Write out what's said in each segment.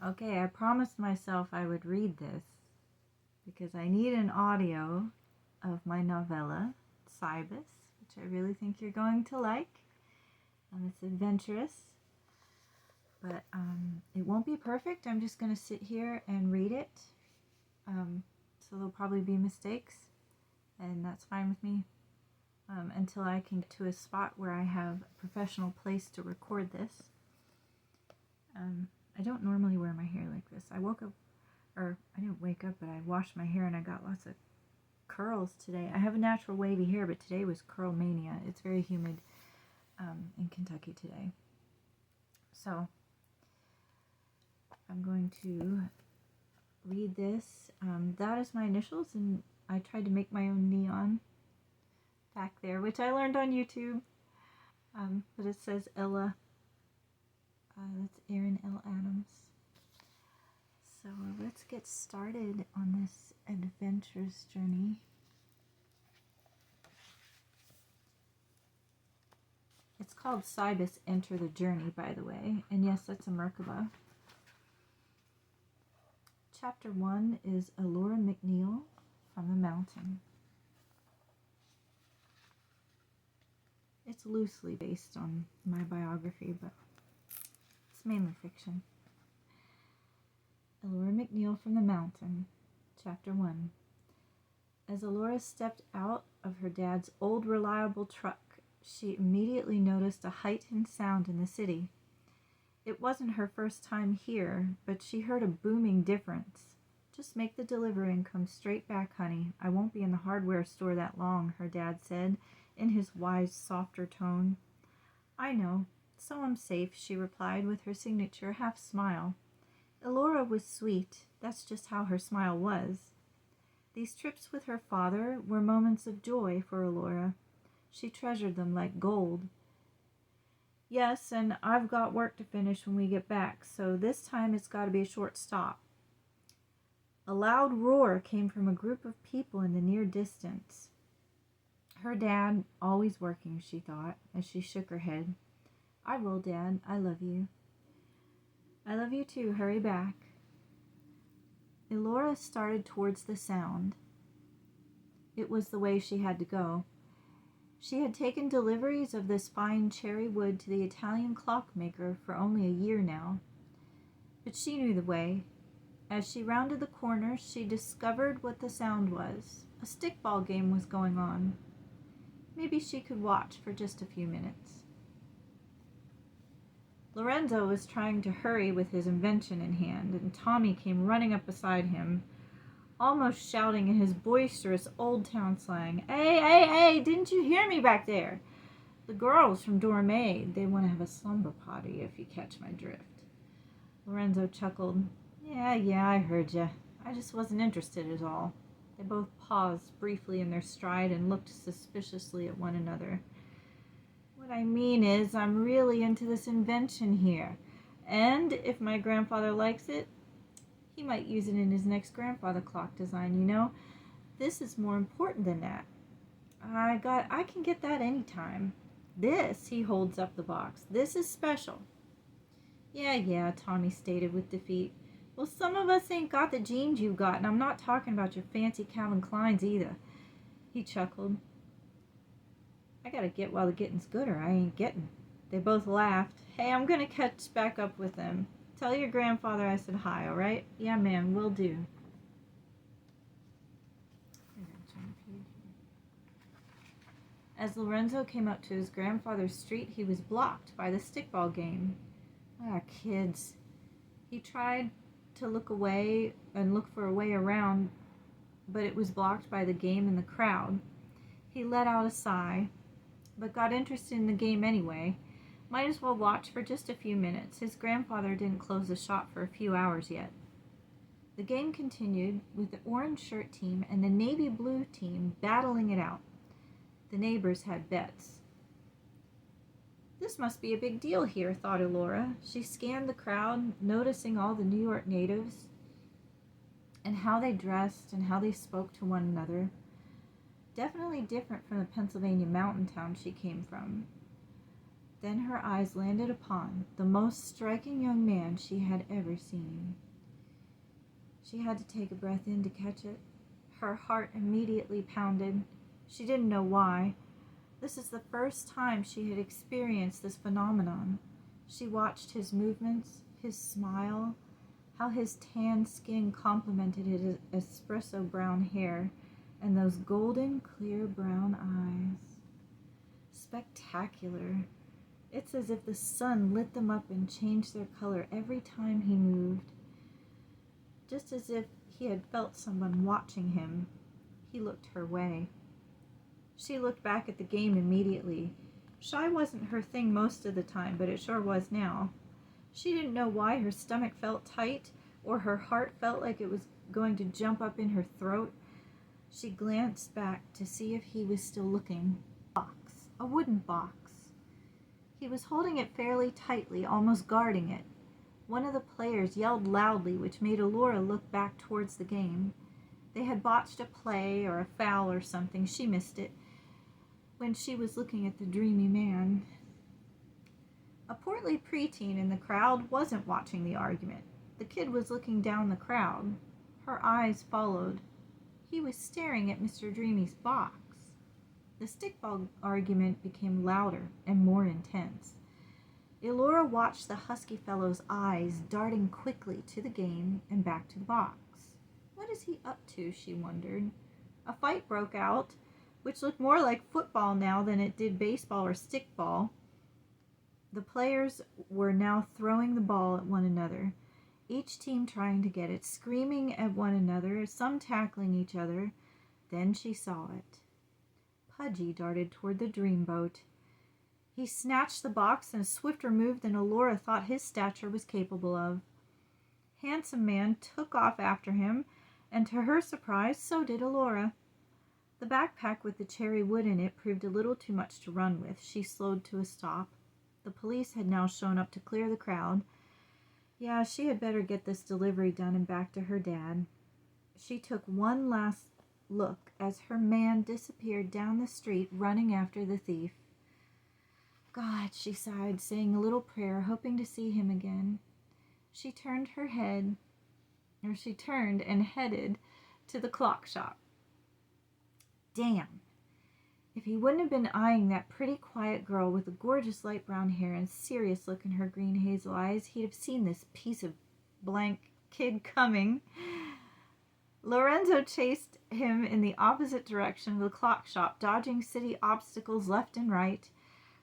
Okay, I promised myself I would read this because I need an audio of my novella, Cybess, which I really think you're going to like. It's adventurous, but it won't be perfect. I'm just going to sit here and read it. So there'll probably be mistakes, and that's fine with me until I can get to a spot where I have a professional place to record this. I don't normally wear my hair like this. I woke up, or I didn't wake up, but I washed my hair and I got lots of curls today. I have a natural wavy hair, but today was curl mania. It's very humid in Kentucky today. So I'm going to read this. That is my initials, and I tried to make my own neon back there, which I learned on YouTube. But it says Ella. That's Erin L. Adams. So let's get started on this adventurous journey. It's called Cybess Enter the Journey, by the way. And yes, that's a Merkaba. Chapter 1 is Elora McNeil from the Mountain. It's loosely based on my biography, but it's mainly fiction. Elora McNeil from the Mountain, Chapter 1. As Elora stepped out of her dad's old reliable truck, she immediately noticed a heightened sound in the city. It wasn't her first time here, but she heard a booming difference. "Just make the delivery and come straight back, honey. I won't be in the hardware store that long," her dad said, in his wise, softer tone. "I know, so I'm safe," she replied with her signature half-smile. Elora was sweet. That's just how her smile was. These trips with her father were moments of joy for Elora. She treasured them like gold. "Yes, and I've got work to finish when we get back, so this time it's got to be a short stop." A loud roar came from a group of people in the near distance. Her dad, always working, she thought, as she shook her head. "I will, Dad. I love you." "I love you too. Hurry back." Elora started towards the sound. It was the way she had to go. She had taken deliveries of this fine cherry wood to the Italian clockmaker for only a year now. But she knew the way. As she rounded the corner, she discovered what the sound was. A stickball game was going on. Maybe she could watch for just a few minutes. Lorenzo was trying to hurry with his invention in hand, and Tommy came running up beside him, almost shouting in his boisterous old-town slang, "Hey, hey, hey, didn't you hear me back there? The girls from Dorm A, they want to have a slumber party, if you catch my drift." Lorenzo chuckled. Yeah, I heard ya. I just wasn't interested at all." They both paused briefly in their stride and looked suspiciously at one another. "What I mean is, I'm really into this invention here, and if my grandfather likes it, he might use it in his next grandfather clock design, you know. This is more important than that. I can get that anytime. This," he holds up the box, "this is special." Yeah, Tommy stated with defeat. "Well, some of us ain't got the genes you've got, and I'm not talking about your fancy Calvin Kleins either." He chuckled. "I gotta get while the getting's good or I ain't getting." They both laughed. "Hey, I'm gonna catch back up with them. Tell your grandfather I said hi, all right?" "Yeah, man, will do." As Lorenzo came up to his grandfather's street, he was blocked by the stickball game. Kids. He tried to look away and look for a way around, but it was blocked by the game and the crowd. He let out a sigh, but got interested in the game anyway. Might as well watch for just a few minutes. His grandfather didn't close the shop for a few hours yet. The game continued with the orange shirt team and the navy blue team battling it out. The neighbors had bets. This must be a big deal here, thought Elora. She scanned the crowd, noticing all the New York natives and how they dressed and how they spoke to one another. Definitely different from the Pennsylvania mountain town she came from. Then her eyes landed upon the most striking young man she had ever seen. She had to take a breath in to catch it. Her heart immediately pounded. She didn't know why. This is the first time she had experienced this phenomenon. She watched his movements, his smile, how his tan skin complemented his espresso brown hair, and those golden, clear brown eyes. Spectacular. It's as if the sun lit them up and changed their color every time he moved. Just as if he had felt someone watching him. He looked her way. She looked back at the game immediately. Shy wasn't her thing most of the time, but it sure was now. She didn't know why her stomach felt tight or her heart felt like it was going to jump up in her throat. She glanced back to see if he was still looking. A wooden box. He was holding it fairly tightly, almost guarding it. One of the players yelled loudly, which made Elora look back towards the game. They had botched a play or a foul or something. She missed it when she was looking at the dreamy man. A portly preteen in the crowd wasn't watching the argument. The kid was looking down the crowd. Her eyes followed. He was staring at Mr. Dreamy's box. The stickball argument became louder and more intense. Elora watched the husky fellow's eyes darting quickly to the game and back to the box. What is he up to, she wondered. A fight broke out, which looked more like football now than it did baseball or stickball. The players were now throwing the ball at one another, each team trying to get it, screaming at one another, some tackling each other. Then she saw it. Pudgy darted toward the dreamboat. He snatched the box in a swifter move than Elora thought his stature was capable of. Handsome Man took off after him, and to her surprise, so did Elora. The backpack with the cherry wood in it proved a little too much to run with. She slowed to a stop. The police had now shown up to clear the crowd. Yeah, she had better get this delivery done and back to her dad. She took one last look as her man disappeared down the street, running after the thief. God, she sighed, saying a little prayer, hoping to see him again. She turned and headed to the clock shop. Damn. If he wouldn't have been eyeing that pretty quiet girl with the gorgeous light brown hair and serious look in her green hazel eyes, he'd have seen this piece of blank kid coming. Lorenzo chased him in the opposite direction of the clock shop, dodging city obstacles left and right.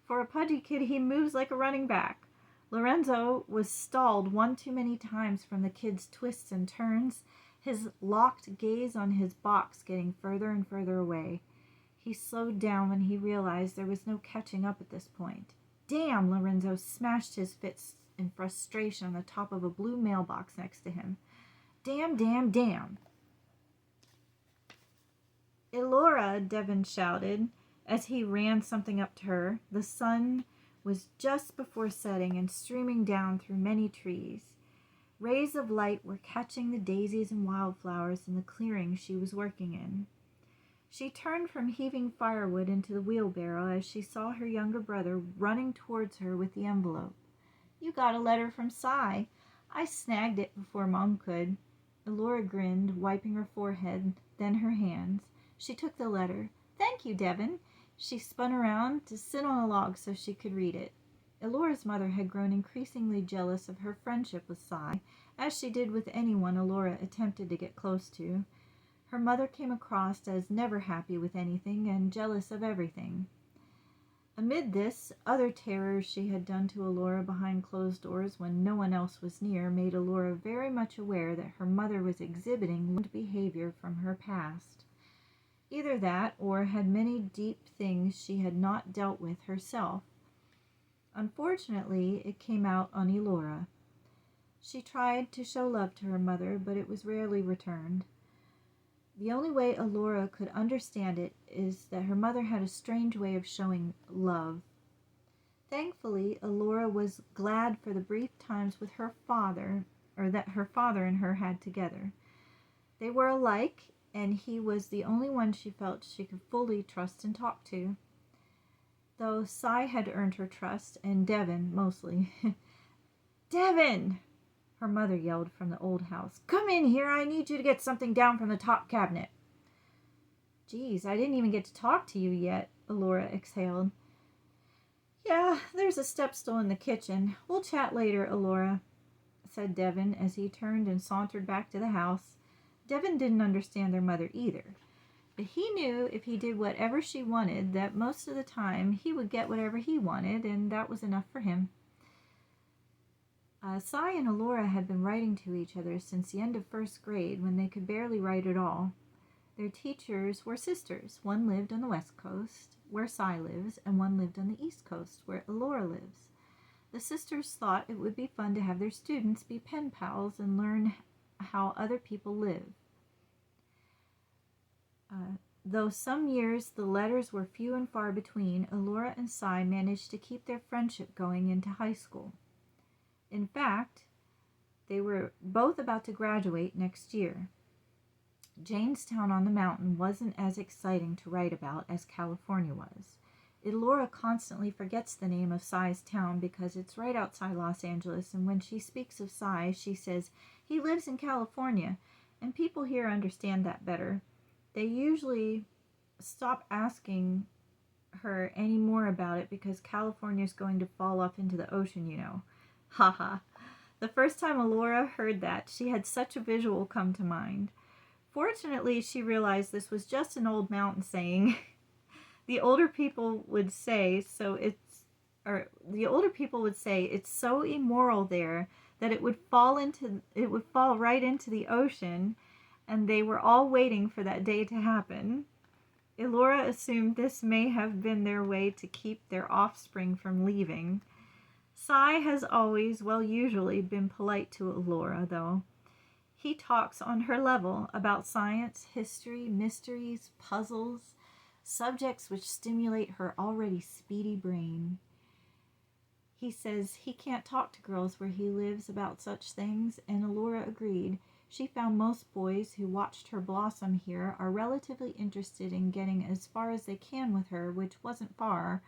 For a pudgy kid, he moves like a running back. Lorenzo was stalled one too many times from the kid's twists and turns, his locked gaze on his box getting further and further away. He slowed down when he realized there was no catching up at this point. Damn! Lorenzo smashed his fists in frustration on the top of a blue mailbox next to him. Damn, damn, damn! Elora, Devon shouted as he ran something up to her. The sun was just before setting and streaming down through many trees. Rays of light were catching the daisies and wildflowers in the clearing she was working in. She turned from heaving firewood into the wheelbarrow as she saw her younger brother running towards her with the envelope. You got a letter from Cy. I snagged it before Mom could. Elora grinned, wiping her forehead, then her hands. She took the letter. Thank you, Devon. She spun around to sit on a log so she could read it. Elora's mother had grown increasingly jealous of her friendship with Cy, as she did with anyone Elora attempted to get close to. Her mother came across as never happy with anything and jealous of everything. Amid this, other terrors she had done to Elora behind closed doors when no one else was near made Elora very much aware that her mother was exhibiting learned behavior from her past. Either that, or had many deep things she had not dealt with herself. Unfortunately, it came out on Elora. She tried to show love to her mother, but it was rarely returned. The only way Elora could understand it is that her mother had a strange way of showing love. Thankfully, Elora was glad for the brief times with her father, or that her father and her had together. They were alike, and he was the only one she felt she could fully trust and talk to. though Cy had earned her trust, and Devin mostly. Devin! Her mother yelled from the old house. Come in here, I need you to get something down from the top cabinet. Geez, I didn't even get to talk to you yet, Elora exhaled. Yeah, there's a step stool in the kitchen. We'll chat later, Elora, said Devin as he turned and sauntered back to the house. Devin didn't understand their mother either, but he knew if he did whatever she wanted, that most of the time he would get whatever he wanted, and that was enough for him. Cy and Elora had been writing to each other since the end of first grade, when they could barely write at all. Their teachers were sisters. One lived on the west coast, where Cy lives, and one lived on the east coast, where Elora lives. The sisters thought it would be fun to have their students be pen pals and learn how other people live. Though some years the letters were few and far between, Elora and Cy managed to keep their friendship going into high school. In fact, they were both about to graduate next year. Jamestown on the mountain wasn't as exciting to write about as California was. Elora constantly forgets the name of Cy's town because it's right outside Los Angeles, and when she speaks of Cy, she says, he lives in California, and people here understand that better. They usually stop asking her any more about it because California's going to fall off into the ocean, you know. Haha. The first time Elora heard that, she had such a visual come to mind. Fortunately, she realized this was just an old mountain saying. The older people would say it's so immoral there that it would fall right into the ocean, and they were all waiting for that day to happen. Elora assumed this may have been their way to keep their offspring from leaving. Cy has always, usually, been polite to Elora, though. He talks on her level about science, history, mysteries, puzzles, subjects which stimulate her already speedy brain. He says he can't talk to girls where he lives about such things, and Elora agreed. She found most boys who watched her blossom here are relatively interested in getting as far as they can with her, which wasn't far,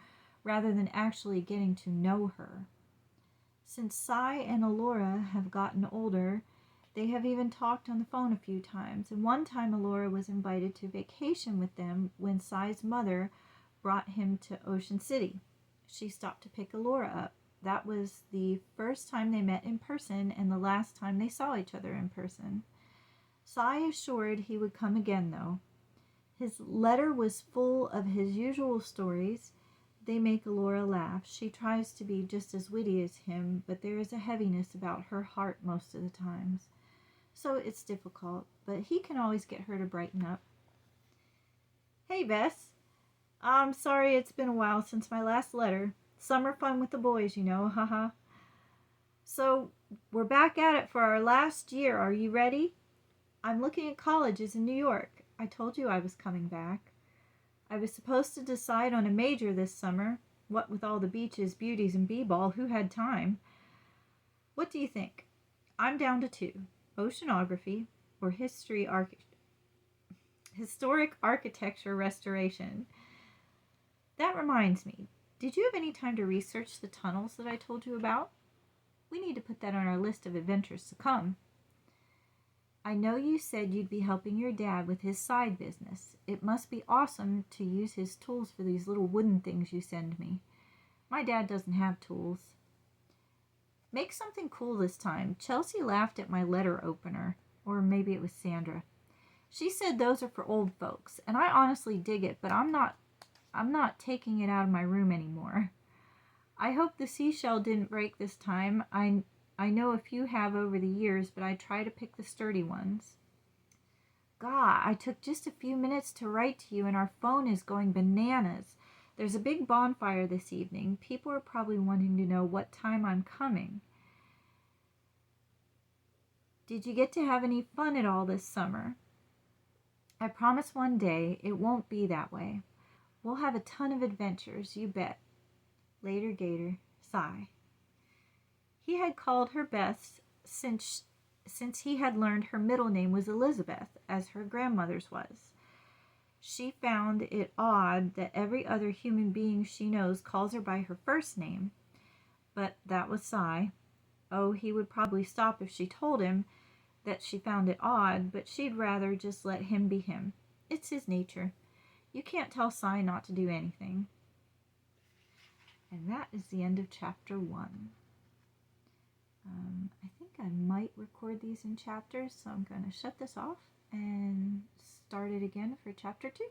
rather than actually getting to know her. Since Cy and Elora have gotten older, they have even talked on the phone a few times, and one time Elora was invited to vacation with them when Cy's mother brought him to Ocean City. She stopped to pick Elora up. That was the first time they met in person and the last time they saw each other in person. Cy assured he would come again, though. His letter was full of his usual stories. They make Elora laugh. She tries to be just as witty as him, but there is a heaviness about her heart most of the times. So it's difficult, but he can always get her to brighten up. Hey, Bess. I'm sorry it's been a while since my last letter. Summer fun with the boys, you know, haha. So, we're back at it for our last year. Are you ready? I'm looking at colleges in New York. I told you I was coming back. I was supposed to decide on a major this summer. What with all the beaches, beauties, and b-ball, who had time? What do you think? I'm down to 2. Oceanography or historic architecture restoration. That reminds me, did you have any time to research the tunnels that I told you about? We need to put that on our list of adventures to come. I know you said you'd be helping your dad with his side business. It must be awesome to use his tools for these little wooden things you send me. My dad doesn't have tools. Make something cool this time. Chelsea laughed at my letter opener. Or maybe it was Sandra. She said those are for old folks, and I honestly dig it, but I'm not taking it out of my room anymore. I hope the seashell didn't break this time. I know a few have over the years, but I try to pick the sturdy ones. God, I took just a few minutes to write to you, and our phone is going bananas. There's a big bonfire this evening. People are probably wanting to know what time I'm coming. Did you get to have any fun at all this summer? I promise one day it won't be that way. We'll have a ton of adventures, you bet. Later, Gator. Sigh. He had called her Bess since he had learned her middle name was Elizabeth, as her grandmother's was. She found it odd that every other human being she knows calls her by her first name, but that was Cy. Oh, he would probably stop if she told him that she found it odd, but she'd rather just let him be him. It's his nature. You can't tell Cy not to do anything. And that is the end of chapter 1. I think I might record these in chapters, so I'm going to shut this off and start it again for chapter 2.